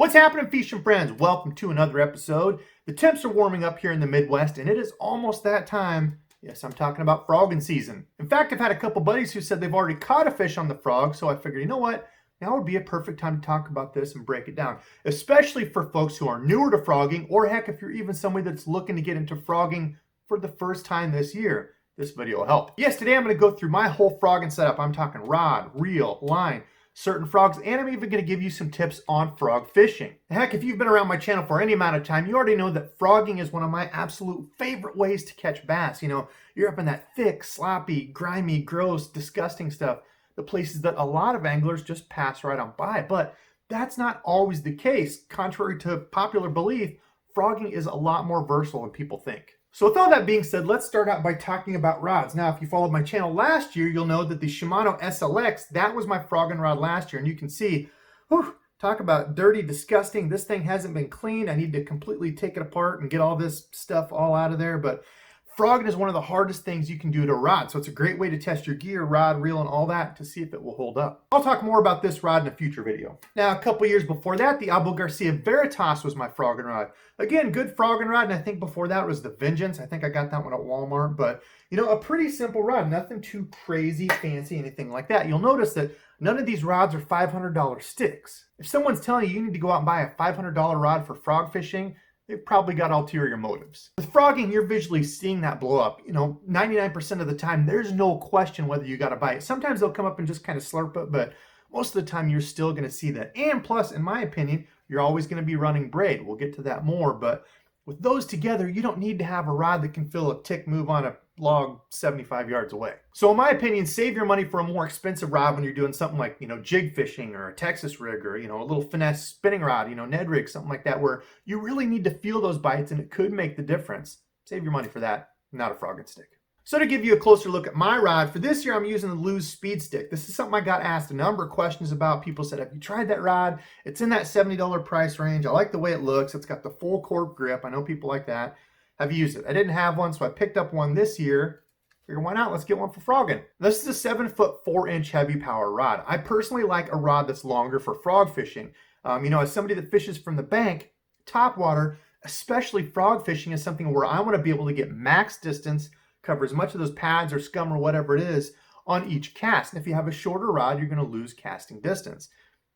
What's happening, fishing friends? Welcome to another episode. The temps are warming up here in the Midwest, and it is almost that time. Yes, I'm talking about frogging season. In fact, I've had a couple buddies who said they've already caught a fish on the frog, so I figured, you know what? Now would be a perfect time to talk about this and break it down, especially for folks who are newer to frogging, or heck, if you're even somebody that's looking to get into frogging for the first time this year. This video will help. Yes, today I'm going to go through my whole frogging setup. I'm talking rod, reel, line, certain frogs, and I'm even going to give you some tips on frog fishing. Heck, if you've been around my channel for any amount of time, you already know that frogging is one of my absolute favorite ways to catch bass. You know, you're up in that thick, sloppy, grimy, gross, disgusting stuff, the places that a lot of anglers just pass right on by. But that's not always the case. Contrary to popular belief, frogging is a lot more versatile than people think. So with all that being said, let's start out by talking about rods. Now, if you followed my channel last year, you'll know that the Shimano SLX, that was my frogging rod last year. And you can see, whew, talk about dirty, disgusting. This thing hasn't been cleaned. I need to completely take it apart and get all this stuff all out of there. But frogging is one of the hardest things you can do to a rod. So it's a great way to test your gear, rod, reel, and all that to see if it will hold up. I'll talk more about this rod in a future video. Now, a couple years before that, the Abu Garcia Veritas was my frogging rod. Again, good frogging rod, and I think before that was the Vengeance. I think I got that one at Walmart, but you know, a pretty simple rod, nothing too crazy, fancy, anything like that. You'll notice that none of these rods are $500 sticks. If someone's telling you you need to go out and buy a $500 rod for frog fishing, they've probably got ulterior motives. With frogging, you're visually seeing that blow up. You know, 99% of the time, there's no question whether you got to buy it. Sometimes they'll come up and just kind of slurp it, but most of the time you're still going to see that. And plus, in my opinion, you're always going to be running braid. We'll get to that more, but with those together, you don't need to have a rod that can fill a tick move on a log 75 yards away. So in my opinion, save your money for a more expensive rod when you're doing something like, you know, jig fishing or a Texas rig or, you know, a little finesse spinning rod, you know, Ned rig, something like that, where you really need to feel those bites and it could make the difference. Save your money for that, not a frogging stick. So to give you a closer look at my rod, for this year I'm using the Lew's Speed Stick. This is something I got asked a number of questions about. People said, have you tried that rod? It's in that $70 price range. I like the way it looks. It's got the full cork grip. I know people like that. Have you used it? I didn't have one, so I picked up one this year. Figured, why not? Let's get one for frogging. This is a 7-foot 4-inch heavy power rod. I personally like a rod that's longer for frog fishing. You know, as somebody that fishes from the bank, top water, especially frog fishing is something where I want to be able to get max distance, cover as much of those pads or scum or whatever it is on each cast. And if you have a shorter rod, you're going to lose casting distance.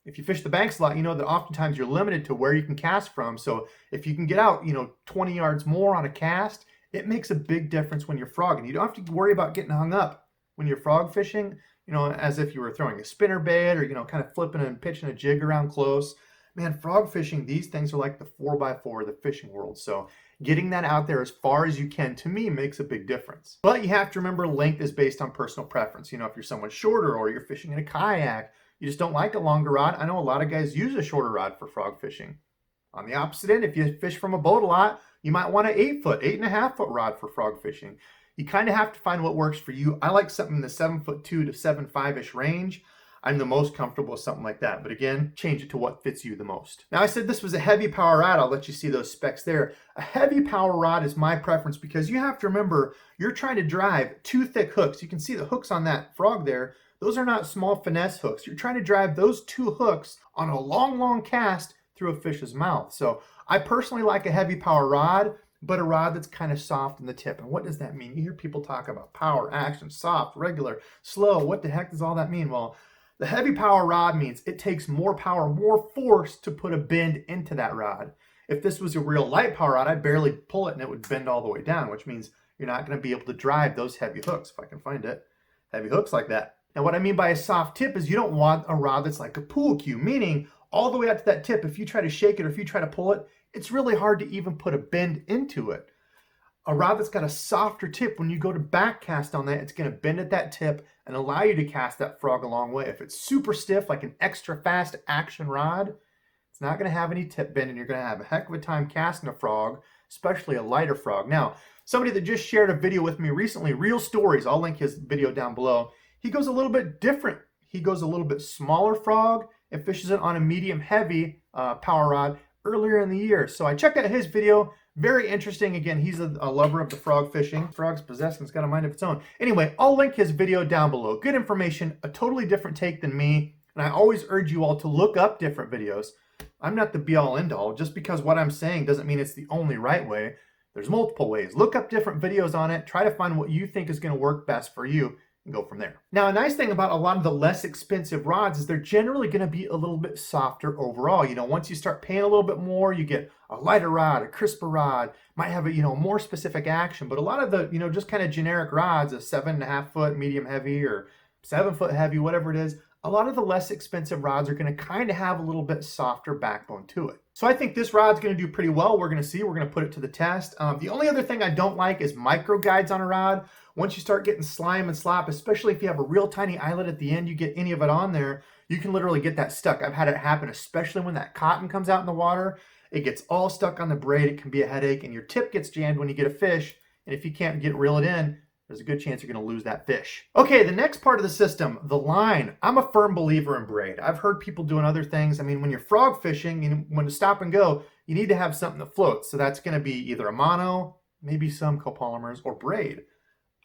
If you fish the banks a lot, you know that oftentimes you're limited to where you can cast from. So if you can get out, you know, 20 yards more on a cast, it makes a big difference when you're frogging. You don't have to worry about getting hung up when you're frog fishing, you know, as if you were throwing a spinner bait or, you know, kind of flipping and pitching a jig around close. Man, frog fishing, these things are like the 4x4 of the fishing world. So getting that out there as far as you can, to me, makes a big difference. But you have to remember, length is based on personal preference. You know, if you're someone shorter or you're fishing in a kayak, you just don't like a longer rod. I know a lot of guys use a shorter rod for frog fishing. On the opposite end, if you fish from a boat a lot, you might want an 8-foot, 8.5-foot rod for frog fishing. You kind of have to find what works for you. I like something in the 7'2" to 7'5"-ish range. I'm the most comfortable with something like that. But again, change it to what fits you the most. Now, I said this was a heavy power rod. I'll let you see those specs there. A heavy power rod is my preference because you have to remember, you're trying to drive 2 thick hooks. You can see the hooks on that frog there. Those are not small finesse hooks. You're trying to drive those 2 hooks on a long, long cast through a fish's mouth. So I personally like a heavy power rod, but a rod that's kind of soft in the tip. And what does that mean? You hear people talk about power, action, soft, regular, slow. What the heck does all that mean? Well, the heavy power rod means it takes more power, more force to put a bend into that rod. If this was a real light power rod, I'd barely pull it and it would bend all the way down, which means you're not going to be able to drive those heavy hooks, if I can find it. Heavy hooks like that. And what I mean by a soft tip is you don't want a rod that's like a pool cue, meaning all the way out to that tip, if you try to shake it or if you try to pull it, it's really hard to even put a bend into it. A rod that's got a softer tip, when you go to back cast on that, it's going to bend at that tip and allow you to cast that frog a long way. If it's super stiff, like an extra fast action rod, it's not going to have any tip bend and you're going to have a heck of a time casting a frog, especially a lighter frog. Now, somebody that just shared a video with me recently, Real Stories, I'll link his video down below. He goes a little bit different. He goes a little bit smaller frog and fishes it on a medium heavy power rod earlier in the year. So I checked out his video. Very interesting. Again, he's a lover of the frog fishing. Frogs possessed and it's got a mind of its own. Anyway, I'll link his video down below. Good information, a totally different take than me. And I always urge you all to look up different videos. I'm not the be-all end-all. Just because what I'm saying doesn't mean it's the only right way. There's multiple ways. Look up different videos on it. Try to find what you think is going to work best for you and go from there. Now, a nice thing about a lot of the less expensive rods is they're generally going to be a little bit softer overall. You know, once you start paying a little bit more, you get a lighter rod, a crisper rod, might have a, more specific action. But a lot of the, just kind of generic rods, a 7.5 foot medium heavy or 7 foot heavy, whatever it is, a lot of the less expensive rods are going to kind of have a little bit softer backbone to it. So I think this rod's going to do pretty well. We're going to see. We're going to put it to the test. The only other thing I don't like is micro guides on a rod. Once you start getting slime and slop, especially if you have a real tiny eyelet at the end, you get any of it on there, you can literally get that stuck. I've had it happen, especially when that cotton comes out in the water. It gets all stuck on the braid. It can be a headache, and your tip gets jammed when you get a fish. And if you can't reel it in, there's a good chance you're going to lose that fish. Okay, the next part of the system, the line. I'm a firm believer in braid. I've heard people doing other things. I mean, when you're frog fishing, when to stop and go, you need to have something that floats. So that's going to be either a mono, maybe some copolymers, or braid.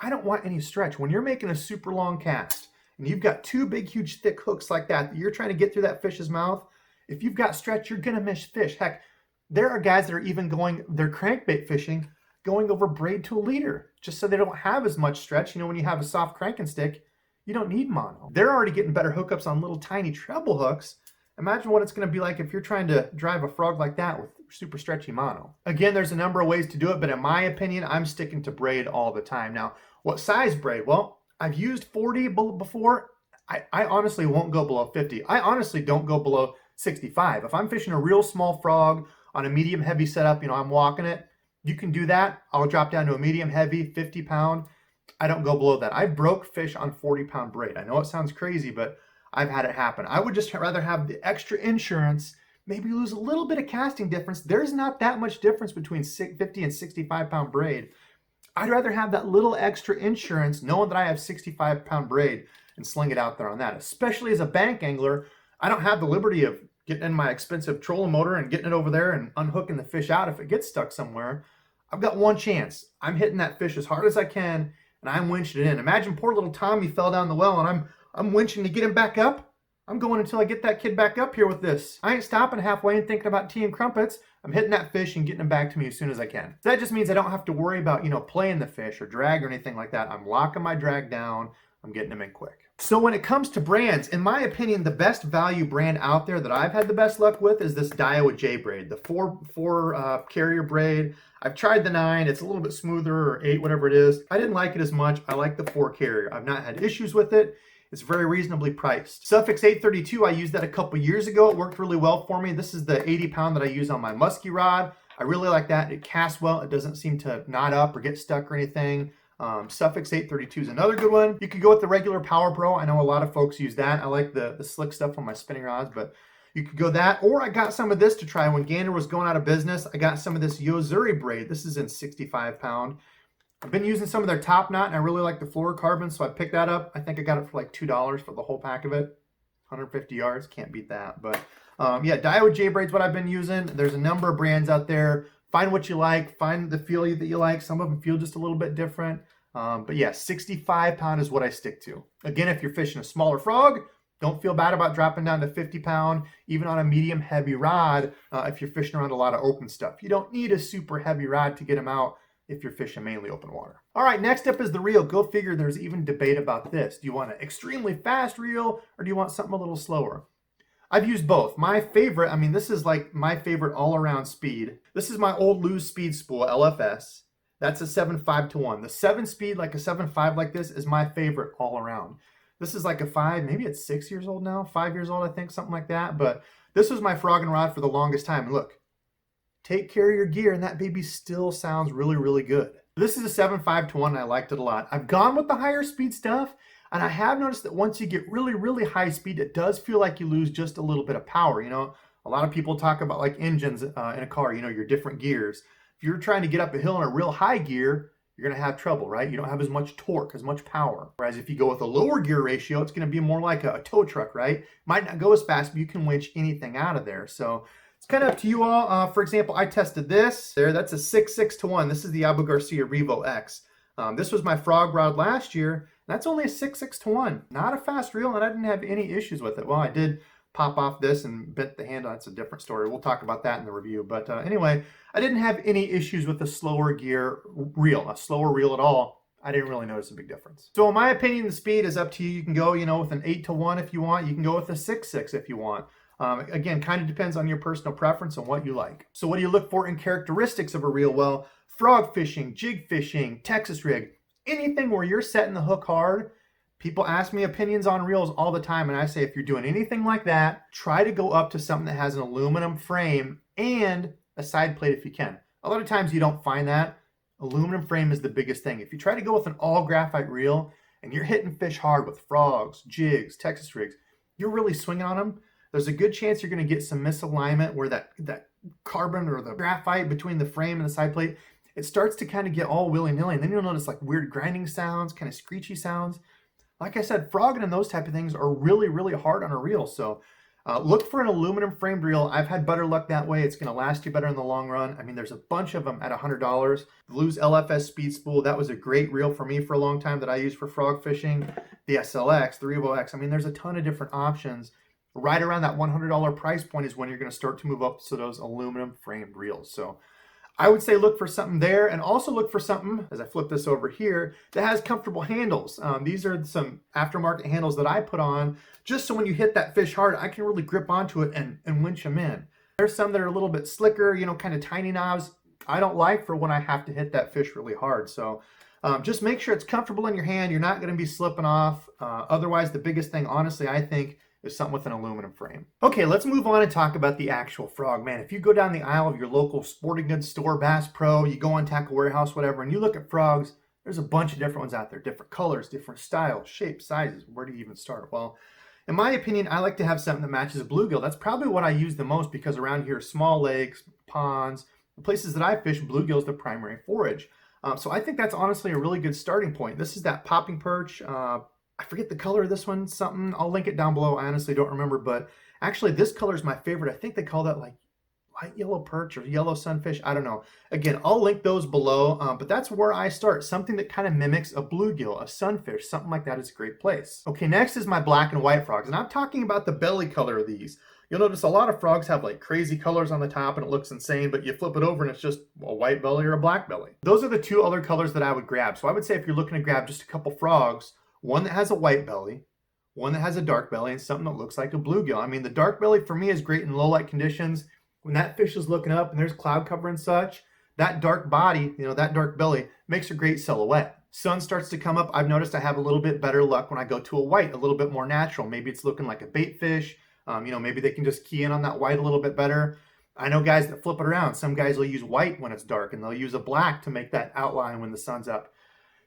I don't want any stretch. When you're making a super long cast and you've got two big, huge, thick hooks like that you're trying to get through that fish's mouth, if you've got stretch, you're going to miss fish. Heck, there are guys that are even they're crankbait fishing, going over braid to a leader just so they don't have as much stretch. When you have a soft cranking stick, you don't need mono. They're already getting better hookups on little tiny treble hooks. Imagine what it's going to be like if you're trying to drive a frog like that with super stretchy mono. Again, there's a number of ways to do it, but in my opinion, I'm sticking to braid all the time. Now, what size braid? Well, I've used 40 before. I honestly won't go below 50. I honestly don't go below 65. If I'm fishing a real small frog on a medium heavy setup, I'm walking it, you can do that. I'll drop down to a medium heavy, 50 pound. I don't go below that. I broke fish on 40 pound braid. I know it sounds crazy, but I've had it happen. I would just rather have the extra insurance, maybe lose a little bit of casting difference. There's not that much difference between 50 and 65 pound braid. I'd rather have that little extra insurance knowing that I have 65 pound braid and sling it out there on that. Especially as a bank angler, I don't have the liberty of getting in my expensive trolling motor and getting it over there and unhooking the fish out if it gets stuck somewhere. I've got one chance. I'm hitting that fish as hard as I can, and I'm winching it in. Imagine poor little Tommy fell down the well, and I'm winching to get him back up. I'm going until I get that kid back up here with this. I ain't stopping halfway and thinking about tea and crumpets. I'm hitting that fish and getting him back to me as soon as I can. So that just means I don't have to worry about, playing the fish or drag or anything like that. I'm locking my drag down. I'm getting them in quick. So when it comes to brands, in my opinion, the best value brand out there that I've had the best luck with is this Daiwa J braid, the four carrier braid. I've tried the 9. It's a little bit smoother, or 8, whatever it is. I didn't like it as much. I like the 4 carrier. I've not had issues with it. It's very reasonably priced. Suffix 832, I used that a couple years ago. It worked really well for me. This is the 80 pound that I use on my musky rod. I really like that. It casts well. It doesn't seem to knot up or get stuck or anything. Suffix 832 is another good one. You could go with the regular Power Pro. I know a lot of folks use that. I like the slick stuff on my spinning rods, but you could go that. Or I got some of this to try when Gander was going out of business. I got some of this Yozuri braid. This is in 65 pound. I've been using some of their Top Knot, and I really like the fluorocarbon, so I picked that up. I think I got it for like $2 for the whole pack of it. 150 yards, can't beat that. But yeah, Daiwa J braid's what I've been using. There's a number of brands out there. Find what you like. Find the feel that you like. Some of them feel just a little bit different. But yeah, 65 pound is what I stick to. Again, if you're fishing a smaller frog, don't feel bad about dropping down to 50 pound, even on a medium heavy rod if you're fishing around a lot of open stuff. You don't need a super heavy rod to get them out if you're fishing mainly open water. All right, next up is the reel. Go figure, there's even debate about this. Do you want an extremely fast reel or do you want something a little slower? I've used both. My favorite, this is like my favorite all-around speed. This is my old Lew's Speed Spool, LFS. That's a 7.5 to 1. The 7 speed, like a 7.5 like this, is my favorite all around. This is like a 5, maybe it's 6 years old now, 5 years old, I think, something like that. But this was my frogging rod for the longest time. And look, take care of your gear, and that baby still sounds really, really good. This is a 7.5 to 1, and I liked it a lot. I've gone with the higher speed stuff, and I have noticed that once you get really, really high speed, it does feel like you lose just a little bit of power. A lot of people talk about like engines in a car, your different gears. If you're trying to get up a hill in a real high gear, you're going to have trouble, right? You don't have as much torque, as much power. Whereas if you go with a lower gear ratio, it's going to be more like a tow truck, right? Might not go as fast, but you can winch anything out of there. So it's kind of up to you all. For example, I tested this. That's a 6.6 to 1. This is the Abu Garcia Revo X. This was my frog rod last year. That's only a 6.6 to 1. Not a fast reel, and I didn't have any issues with it. Well, I did pop off this and bent the handle. That's a different story. We'll talk about that in the review. But anyway, I didn't have any issues with the slower gear reel, a slower reel at all. I didn't really notice a big difference. So in my opinion, the speed is up to you. You can go, you know, with an 8-to-1 if you want. You can go with a 6-6 if you want. Again, kind of depends on your personal preference and what you like. So what do you look for in characteristics of a reel? Well, frog fishing, jig fishing, Texas rig, anything where you're setting the hook hard. People ask me opinions on reels all the time, and I say if you're doing anything like that, try to go up to something that has an aluminum frame and a side plate if you can. A lot of times you don't find that. Aluminum frame is the biggest thing. If you try to go with an all graphite reel and you're hitting fish hard with frogs, jigs, Texas rigs, you're really swinging on them. There's a good chance you're going to get some misalignment where that carbon or the graphite between the frame and the side plate, it starts to kind of get all willy-nilly, and then you'll notice like weird grinding sounds, kind of screechy sounds. Like I said, frogging and those type of things are really, really hard on a reel. So look for an aluminum framed reel. I've had better luck that way. It's going to last you better in the long run. I mean, there's a bunch of them at $100. The Lew's LFS Speed Spool, that was a great reel for me for a long time that I used for frog fishing. The SLX, the Revo X. I mean, there's a ton of different options. Right around that $100 price point is when you're going to start to move up to those aluminum framed reels. So I would say look for something there, and also look for something, as I flip this over here, that has comfortable handles. These are some aftermarket handles that I put on just so when you hit that fish hard, I can really grip onto it and winch them in. There's some that are a little bit slicker, you know, kind of tiny knobs. I don't like for when I have to hit that fish really hard. So just make sure it's comfortable in your hand. You're not going to be slipping off. Otherwise, the biggest thing, honestly, I think, is something with an aluminum frame. Okay, let's move on and talk about the actual frog. Man, if you go down the aisle of your local sporting goods store, Bass Pro, you go on Tackle Warehouse, whatever, and you look at frogs, there's a bunch of different ones out there, different colors, different styles, shapes, sizes. Where do you even start? Well, in my opinion, I like to have something that matches a bluegill. That's probably what I use the most because around here, small lakes, ponds, the places that I fish, bluegill is the primary forage. So I think that's honestly a really good starting point. This is that popping perch. I forget the color of this one, something. I'll link it down below. I honestly don't remember, but actually this color is my favorite. I think they call that like light yellow perch or yellow sunfish. I don't know. Again, I'll link those below, but that's where I start. Something that kind of mimics a bluegill, a sunfish, something like that is a great place. Okay, next is my black and white frogs, and I'm talking about the belly color of these. You'll notice a lot of frogs have like crazy colors on the top and it looks insane, but you flip it over and it's just a white belly or a black belly. Those are the two other colors that I would grab. So I would say if you're looking to grab just a couple frogs, one that has a white belly, one that has a dark belly, and something that looks like a bluegill. I mean, the dark belly for me is great in low light conditions. When that fish is looking up and there's cloud cover and such, that dark body, you know, that dark belly makes a great silhouette. Sun starts to come up. I've noticed I have a little bit better luck when I go to a white, a little bit more natural. Maybe it's looking like a bait fish. You know, maybe they can just key in on that white a little bit better. I know guys that flip it around. Some guys will use white when it's dark and they'll use a black to make that outline when the sun's up.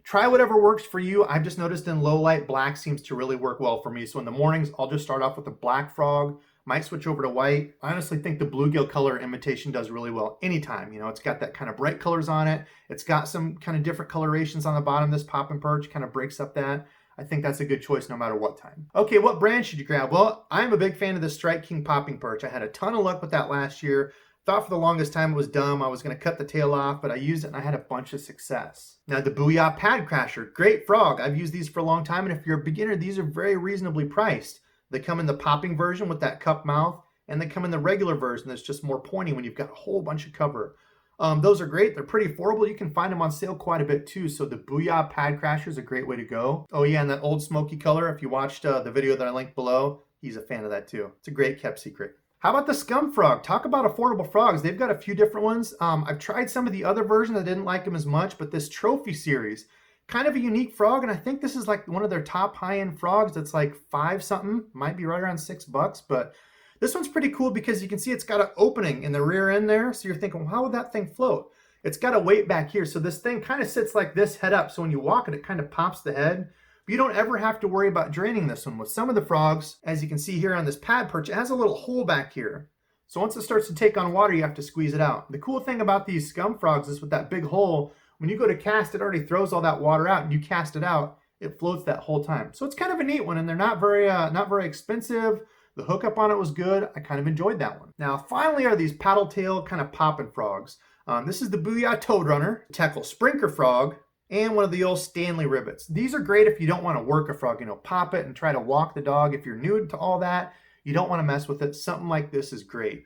Try whatever works for you. I've just noticed in low light, black seems to really work well for me. So in the mornings, I'll just start off with a black frog, might switch over to white. I honestly think the bluegill color imitation does really well anytime. You know, it's got that kind of bright colors on it. It's got some kind of different colorations on the bottom. This pop and perch kind of breaks up that. I think that's a good choice no matter what time. Okay, what brand should you grab? Well, I'm a big fan of the Strike King popping perch. I had a ton of luck with that last year. Thought for the longest time it was dumb. I was going to cut the tail off, but I used it and I had a bunch of success. Now the Booyah Pad Crasher, great frog. I've used these for a long time, and if you're a beginner, these are very reasonably priced. They come in the popping version with that cup mouth, and they come in the regular version that's just more pointy when you've got a whole bunch of cover. Those are great. They're pretty affordable. You can find them on sale quite a bit too. So the Booyah Pad Crasher is a great way to go. Oh yeah, and that old smoky color, if you watched the video that I linked below, he's a fan of that too. It's a great kept secret. How about the Scum frog? Talk about affordable frogs. They've got a few different ones. I've tried some of the other versions. I didn't like them as much, but this trophy series, kind of a unique frog, and I think this is like one of their top high-end frogs that's like 5 something, might be right around $6, but this one's pretty cool because you can see it's got an opening in the rear end there, so you're thinking, well, how would that thing float? It's got a weight back here, so this thing kind of sits like this head up, so when you walk it, it kind of pops the head. But you don't ever have to worry about draining this one. With some of the frogs, as you can see here on this pad perch, it has a little hole back here. So once it starts to take on water, you have to squeeze it out. The cool thing about these Scum frogs is with that big hole, when you go to cast, it already throws all that water out, and you cast it out, it floats that whole time. So it's kind of a neat one, and they're not very expensive. The hookup on it was good. I kind of enjoyed that one. Now, finally are these paddle tail kind of popping frogs. This is the Booyah Toad Runner, tackle Sprinker frog, and one of the old Stanley Ribbits. These are great if you don't want to work a frog, you know, pop it and try to walk the dog. If you're new to all that, you don't want to mess with it. Something like this is great.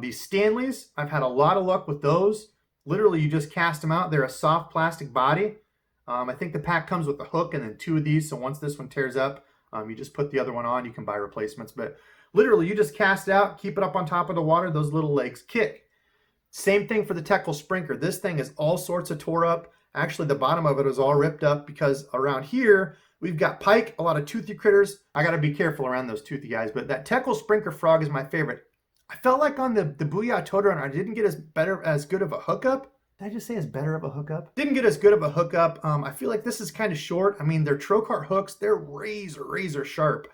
These Stanleys, I've had a lot of luck with those. Literally, you just cast them out. They're a soft plastic body. I think the pack comes with a hook and then 2 of these. So once this one tears up, you just put the other one on. You can buy replacements. But literally, you just cast it out, keep it up on top of the water. Those little legs kick. Same thing for the Tackle Sprinkler. This thing is all sorts of tore up. Actually, the bottom of it is all ripped up because around here, we've got pike, a lot of toothy critters. I got to be careful around those toothy guys. But that Tackle Sprinkler frog is my favorite. I felt like on the Booyah Toad Runner, I didn't get as good of a hookup. Did I just say as better of a hookup? Didn't get as good of a hookup. I feel like this is kind of short. I mean, they're Trocart hooks. They're razor sharp.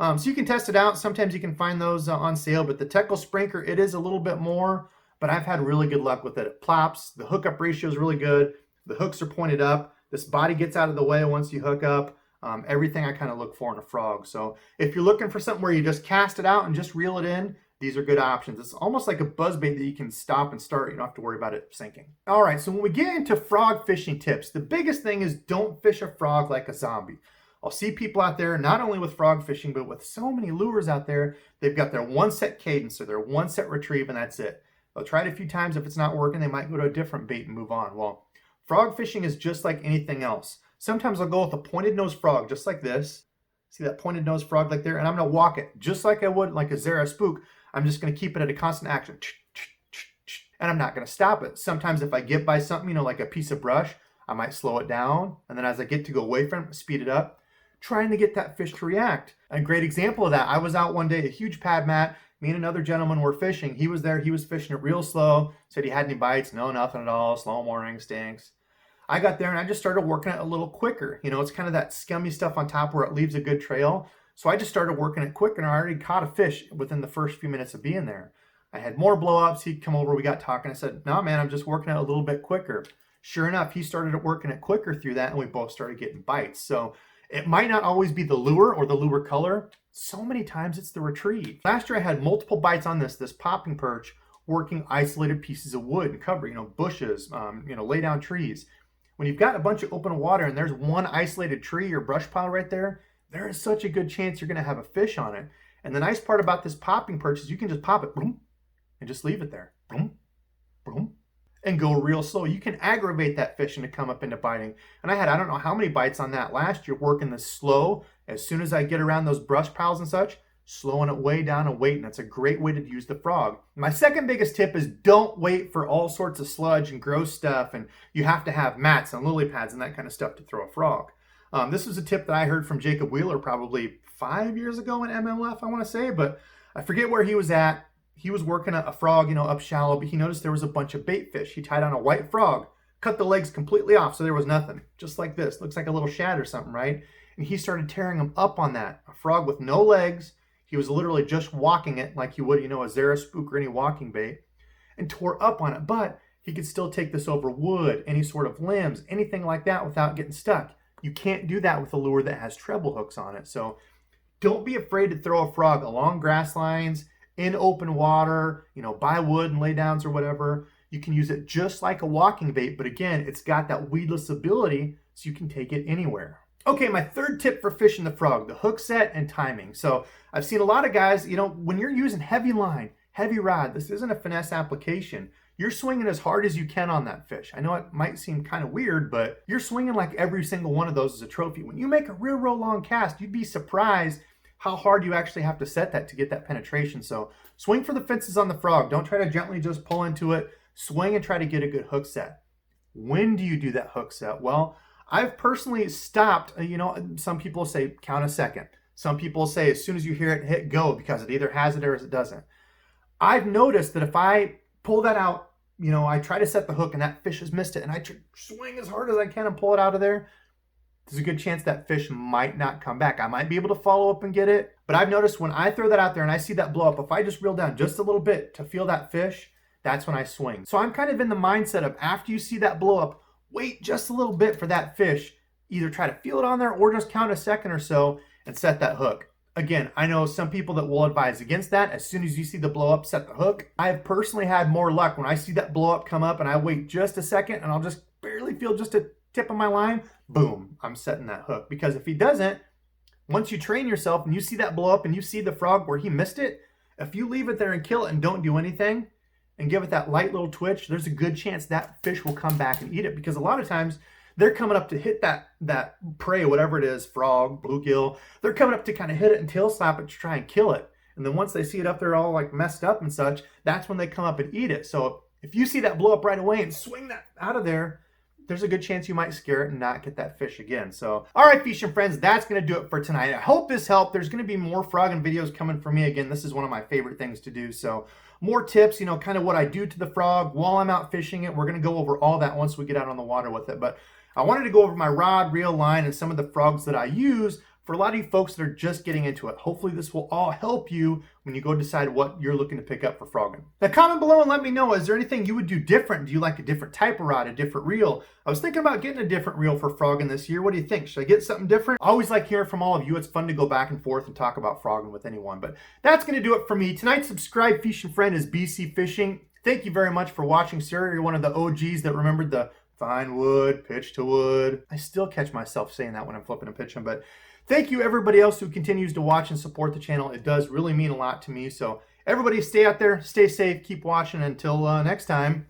So you can test it out. Sometimes you can find those on sale, but the Tackle Sprinkler, it is a little bit more, but I've had really good luck with it. It plops. The hookup ratio is really good. The hooks are pointed up. This body gets out of the way once you hook up. Everything I kind of look for in a frog. So if you're looking for something where you just cast it out and just reel it in, these are good options. It's almost like a buzzbait that you can stop and start. You don't have to worry about it sinking. All right, so when we get into frog fishing tips, the biggest thing is don't fish a frog like a zombie. I'll see people out there, not only with frog fishing, but with so many lures out there, they've got their one set cadence or their one set retrieve, and that's it. They'll try it a few times. If it's not working, they might go to a different bait and move on. Well, frog fishing is just like anything else. Sometimes I'll go with a pointed nose frog, just like this. See that pointed nose frog like there? And I'm going to walk it just like I would like a Zara spook. I'm just going to keep it at a constant action. And I'm not going to stop it. Sometimes if I get by something, like a piece of brush, I might slow it down. And then as I get to go away from it, speed it up, trying to get that fish to react. A great example of that, I was out one day, a huge pad mat. Me and another gentleman were fishing. He was there. He was fishing it real slow. Said he had any bites. No, nothing at all. Slow morning, stinks. I got there and I just started working it a little quicker. It's kind of that scummy stuff on top where it leaves a good trail. So I just started working it quick and I already caught a fish within the first few minutes of being there. I had more blow-ups. He'd come over, we got talking. I said, no, man, I'm just working it a little bit quicker. Sure enough, he started working it quicker through that and we both started getting bites. So it might not always be the lure or the lure color. So many times it's the retrieve. Last year I had multiple bites on this popping perch, working isolated pieces of wood and cover, bushes, lay down trees. When you've got a bunch of open water and there's one isolated tree or brush pile right there, there is such a good chance you're going to have a fish on it. And the nice part about this popping perch is you can just pop it, boom, and just leave it there, boom, boom, and go real slow. You can aggravate that fish and to come up into biting. And I had, I don't know how many bites on that last year, working this slow. As soon as I get around those brush piles and such, slowing it way down and waiting. That's a great way to use the frog. My second biggest tip is don't wait for all sorts of sludge and gross stuff, and you have to have mats and lily pads and that kind of stuff to throw a frog. This was a tip that I heard from Jacob Wheeler probably 5 years ago in MLF, I want to say, but I forget where he was at. He was working a frog, up shallow, but he noticed there was a bunch of bait fish. He tied on a white frog, cut the legs completely off, so there was nothing. Just like this. Looks like a little shad or something, right? And he started tearing them up on that. A frog with no legs. He was literally just walking it like you would, a Zara spook or any walking bait, and tore up on it. But he could still take this over wood, any sort of limbs, anything like that without getting stuck. You can't do that with a lure that has treble hooks on it. So don't be afraid to throw a frog along grass lines, in open water, by wood and laydowns or whatever. You can use it just like a walking bait, but again, it's got that weedless ability so you can take it anywhere. Okay, my third tip for fishing the frog, the hook set and timing. So I've seen a lot of guys, when you're using heavy line, heavy rod, this isn't a finesse application. You're swinging as hard as you can on that fish. I know it might seem kind of weird, but you're swinging like every single one of those is a trophy. When you make a real long cast, you'd be surprised how hard you actually have to set that to get that penetration. So swing for the fences on the frog. Don't try to gently just pull into it. Swing and try to get a good hook set. When do you do that hook set? Well, I've personally stopped, some people say count a second. Some people say as soon as you hear it, hit go because it either has it or it doesn't. I've noticed that if I pull that out, I try to set the hook and that fish has missed it and I swing as hard as I can and pull it out of there, there's a good chance that fish might not come back. I might be able to follow up and get it, but I've noticed when I throw that out there and I see that blow up, if I just reel down just a little bit to feel that fish, that's when I swing. So I'm kind of in the mindset of after you see that blow up, wait just a little bit for that fish. Either try to feel it on there or just count a second or so and set that hook. Again, I know some people that will advise against that. As soon as you see the blow up, set the hook. I've personally had more luck when I see that blow up come up and I wait just a second and I'll just barely feel just a tip of my line. Boom, I'm setting that hook. Because if he doesn't, once you train yourself and you see that blow up and you see the frog where he missed it, if you leave it there and kill it and don't do anything and give it that light little twitch, there's a good chance that fish will come back and eat it, because a lot of times they're coming up to hit that prey, whatever it is, frog, bluegill, they're coming up to kind of hit it and tail slap it to try and kill it. And then once they see it up there all like messed up and such, that's when they come up and eat it. So if you see that blow up right away and swing that out of there, there's a good chance you might scare it and not get that fish again. So, all right, fishing friends, that's going to do it for tonight. I hope this helped. There's going to be more frogging videos coming from me. Again, this is one of my favorite things to do. So more tips, you know, kind of what I do to the frog while I'm out fishing it. We're going to go over all that once we get out on the water with it. But I wanted to go over my rod, reel, line, and some of the frogs that I use for a lot of you folks that are just getting into it. Hopefully this will all help you when you go decide what you're looking to pick up for frogging. Now comment below and let me know, is there anything you would do different? Do you like a different type of rod, a different reel? I was thinking about getting a different reel for frogging this year. What do you think? Should I get something different? I always like hearing from all of you. It's fun to go back and forth and talk about frogging with anyone. But that's going to do it for me. Tonight's subscribed fishing friend is BC Fishing. Thank you very much for watching, sir. You're one of the OGs that remembered the fine wood, pitch to wood. I still catch myself saying that when I'm flipping and pitching, but thank you everybody else who continues to watch and support the channel. It does really mean a lot to me. So everybody stay out there, stay safe, keep watching. Until next time.